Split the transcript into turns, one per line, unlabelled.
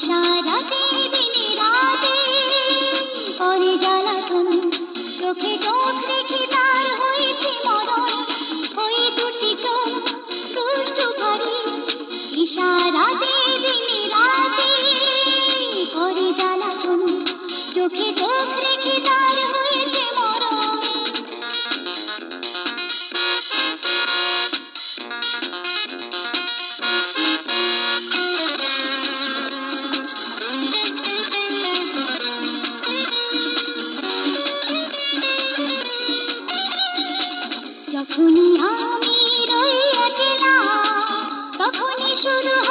ইশারাতে দিনে রাতে করে জ্বালাতন, চোখে চোখ রেখে তার হয়েছে মরণ। ওই দুটি চোখ দুষ্টু করে ইশারাতে দিনে রাতে করে জ্বালাতন, চোখে চোখ রেখে তার হয়েছে মরণ। যখনই আমি রই একলা, তখনই শুরু